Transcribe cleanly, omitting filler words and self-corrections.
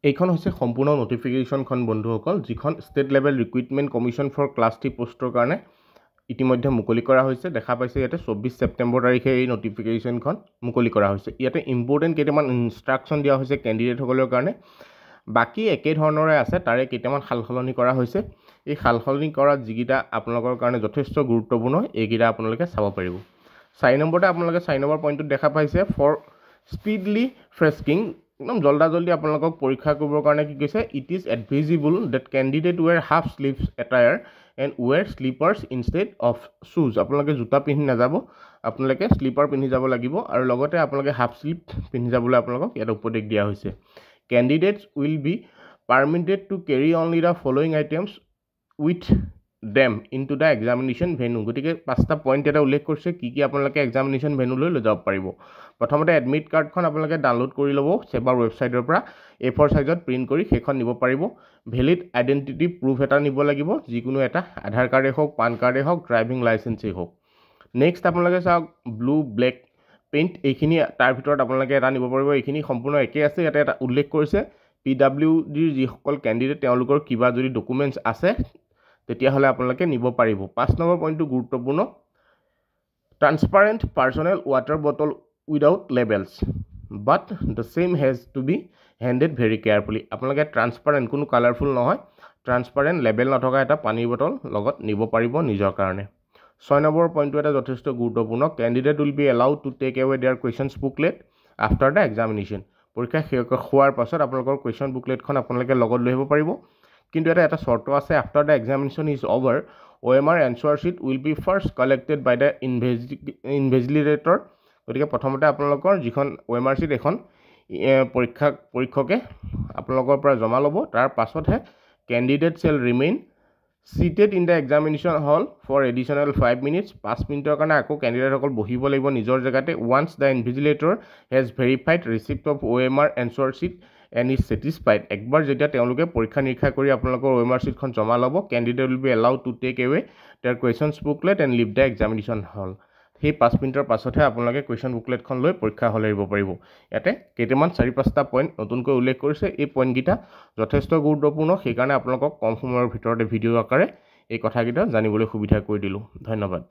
এইখন হৈছে সম্পূৰ্ণ নটিফিকেশ্যনখন বন্ধুসকল যিখন state level recruitment commission for class 3 পোষ্টৰ কাৰণে ইতিমধ্যে মুকলি কৰা হৈছে দেখা পাইছে ইয়াতে 24 ছেপ্টেম্বৰ তাৰিখে এই নটিফিকেশ্যনখন মুকলি কৰা হৈছে ইয়াতে ইম্পৰ্টেণ্ট কেইটামান ইনষ্ট্ৰাকশ্যন দিয়া হৈছে কেণ্ডিডেটসকলৰ কাৰণে বাকি একে ধৰণৰে আছে তাৰে কেইটামান সালসলনি কৰা হৈছে এই সালসলনি কৰা যিকেইটা আপোনালোকৰ কাৰণে যথেষ্ট গুৰুত্বপূৰ্ণ এইকেইটা আপোনালোকে চাব পাৰিব 4 নম্বৰতে আপোনালোকে 4 নম্বৰ পইণ্টত দেখা পাইছে ফৰ স্পীডলি ফ্ৰেস্কিং একদম জলদি আপোনালোকক পৰীক্ষা কৰিবৰ কাৰণে কি কৈছে it is advisable that candidate wear half sleeves attire and wear slippers instead of শ্বুজ আপোনালোকে জোতা পিন্ধি নাযাব আপোনালোকে স্লিপাৰ পিন্ধি যাব লাগিব আৰু লগতে আপোনালোকে হাফ স্লিভ পিন্ধি যাবলৈ আপোনালোকক ইয়াত উপদেশ দিয়া হৈছে candidates will be permitted to carry only the following items with them into the examination venue গতিকে 5টা পইণ্ট এটা উল্লেখ কৰিছে কি কি আপোনালোকে এক্সামিনেশ্যন ভেনুলৈ লৈ যাব পাৰিব প্ৰথমতে এডমিট কাৰ্ডখন আপোনালোকে ডাউনলোড কৰি ল'ব সেৱাৰ ৱেবছাইটৰ পৰা A4 সাইজত প্ৰিণ্ট কৰি সেইখন নিব পাৰিব ভেলিড আইডেণ্টিটি প্ৰুফ এটা নিব লাগিব যিকোনো এটা আধাৰ কাৰ্ডে হওক পান কাৰ্ডে হওক ড্ৰাইভিং লাইচেন্সেই হওক নেক্সট আপোনালোকে চাওক ব্লু ব্লেক পেইণ্ট এইখিনি তাৰ ভিতৰত আপোনালোকে এটা নিব পাৰিব এইখিনি সম্পূৰ্ণ একে আছে ইয়াতে এটা উল্লেখ কৰিছে PWDৰ যিসকল কেণ্ডিডেট তেওঁলোকৰ কিবা যদি ডকুমেণ্টছ আছে তেতিয়াহ'লে আপোনালোকে নিব পাৰিব 5 নম্বৰ পইণ্টটো গুৰুত্বপূৰ্ণ transparent personal water bottle without labels but the same has to be handled very carefully আপোনালোকে ট্ৰান্সপাৰেণ্ট কোনো কালাৰফুল নহয় ট্ৰান্সপাৰেণ্ট লেবেল নথকা এটা পানীৰ বটল লগত নিব পাৰিব নিজৰ কাৰণে 6 নম্বৰ পইণ্টটো এটা যথেষ্ট গুৰুত্বপূৰ্ণ candidate will be allowed to take away their questions booklet after the examination পৰীক্ষা শেষ হোৱাৰ পাছত আপোনালোকৰ কুৱেশ্যন বুকলেটখন আপোনালোকে লগত লৈ আহিব পাৰিব কিন্তু এটা চৰ্ত আছে after the examination is over OMR answer sheet will be first collected by the invigilator গতিকে প্ৰথমতে আপোনালোকৰ যিখন OMR শ্বীট এখন পৰীক্ষকে আপোনালোকৰ পৰা জমা ল'ব তাৰ পাছতহে candidate shall remain seated in the examination hall for additional 5 minutes 5 মিনিটৰ কাৰণে আকৌ কেণ্ডিডেটসকল বহিব লাগিব নিজৰ জেগাতে once the invigilator has verified receipt of OMR answer sheet and is satisfied একবাৰ যেতিয়া তেওঁলোকে পৰীক্ষা নিৰীক্ষা কৰি আপোনালোকৰ OMR শ্বীটখন জমা ল'ব candidate will be allowed to take away their questions booklet and leave the examination hall সেই 5 মিনিটৰ পাছতহে আপোনালোকে কুৱেশ্যন বুকলেটখন লৈ পৰীক্ষা হলে আহিব পাৰিব ইয়াতে কেইটামান 4-5টা পইণ্ট নতুনকৈ উল্লেখ কৰিছে এই পইণ্টকেইটা যথেষ্ট গুৰুত্বপূৰ্ণ সেইকাৰণে আপোনালোকক কম সময়ৰ ভিতৰতে ভিডিঅ' আকাৰে এই কথাকেইটা জানিবলৈ সুবিধা কৰি দিলোঁ ধন্যবাদ